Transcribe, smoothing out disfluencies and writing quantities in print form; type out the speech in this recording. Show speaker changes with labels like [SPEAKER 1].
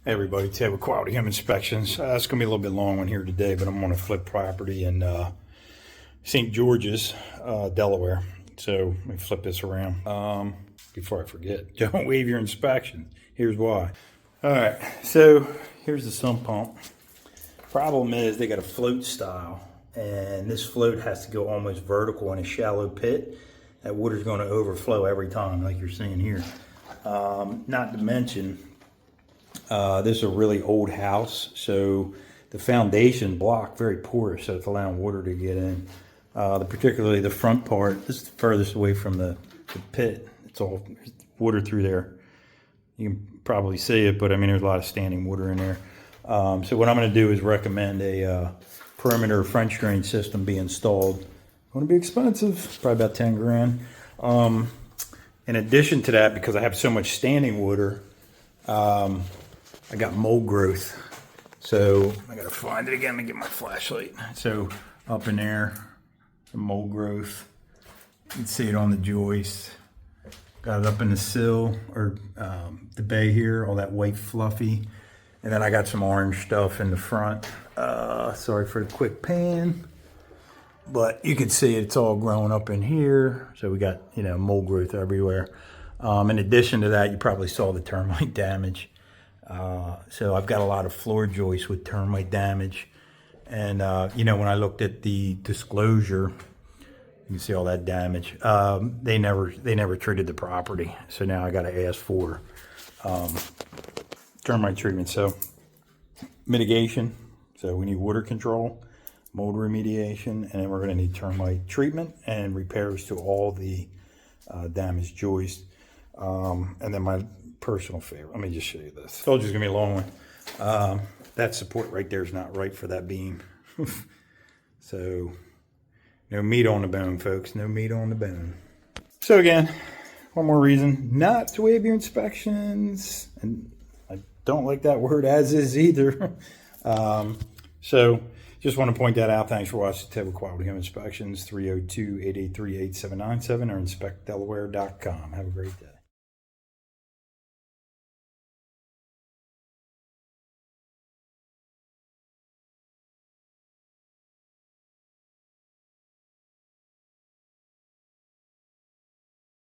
[SPEAKER 1] Hey everybody, Ted with Quality Home Inspections. It's going to be a little bit long one here today, but I'm on a flip property in St. George's, Delaware. So let me flip this around before I forget. Don't waive your inspection. Here's why. All right, so here's the sump pump. Problem is they got a float style, and this float has to go almost vertical in a shallow pit. That water's going to overflow every time, like you're seeing here. Not to mention, this is a really old house, so the foundation block very porous, so it's allowing water to get in. Particularly the front part, this is the furthest away from the pit. It's all water through there. You can probably see it, but I mean there's a lot of standing water in there. So what I'm going to do is recommend a perimeter French drain system be installed. It's going to be expensive, probably about 10 grand. In addition to that, because I have so much standing water, I got mold growth, so I gotta find it again and get my flashlight. So up in there, some mold growth. You can see it on the joist. Got it up in the sill, or the bay here, all that white fluffy. And then I got some orange stuff in the front. Sorry for the quick pan, but you can see it's all growing up in here. So we got, mold growth everywhere. In addition to that, you probably saw the termite damage. So I've got a lot of floor joists with termite damage. And, when I looked at the disclosure, you can see all that damage. They never treated the property. So now I got to ask for termite treatment. So mitigation. So we need water control, mold remediation, and then we're going to need termite treatment and repairs to all the damaged joists. And then my personal favorite, let me just show you this. Told you it's gonna be a long one. That support right there is not right for that beam. So no meat on the bone, folks, no meat on the bone. So again, one more reason not to waive your inspections, and I don't like that word as is either. So just want to point that out. Thanks for watching Ted with Quality Home Inspections, 302-883-8797 or inspectdelaware.com. Have a great day.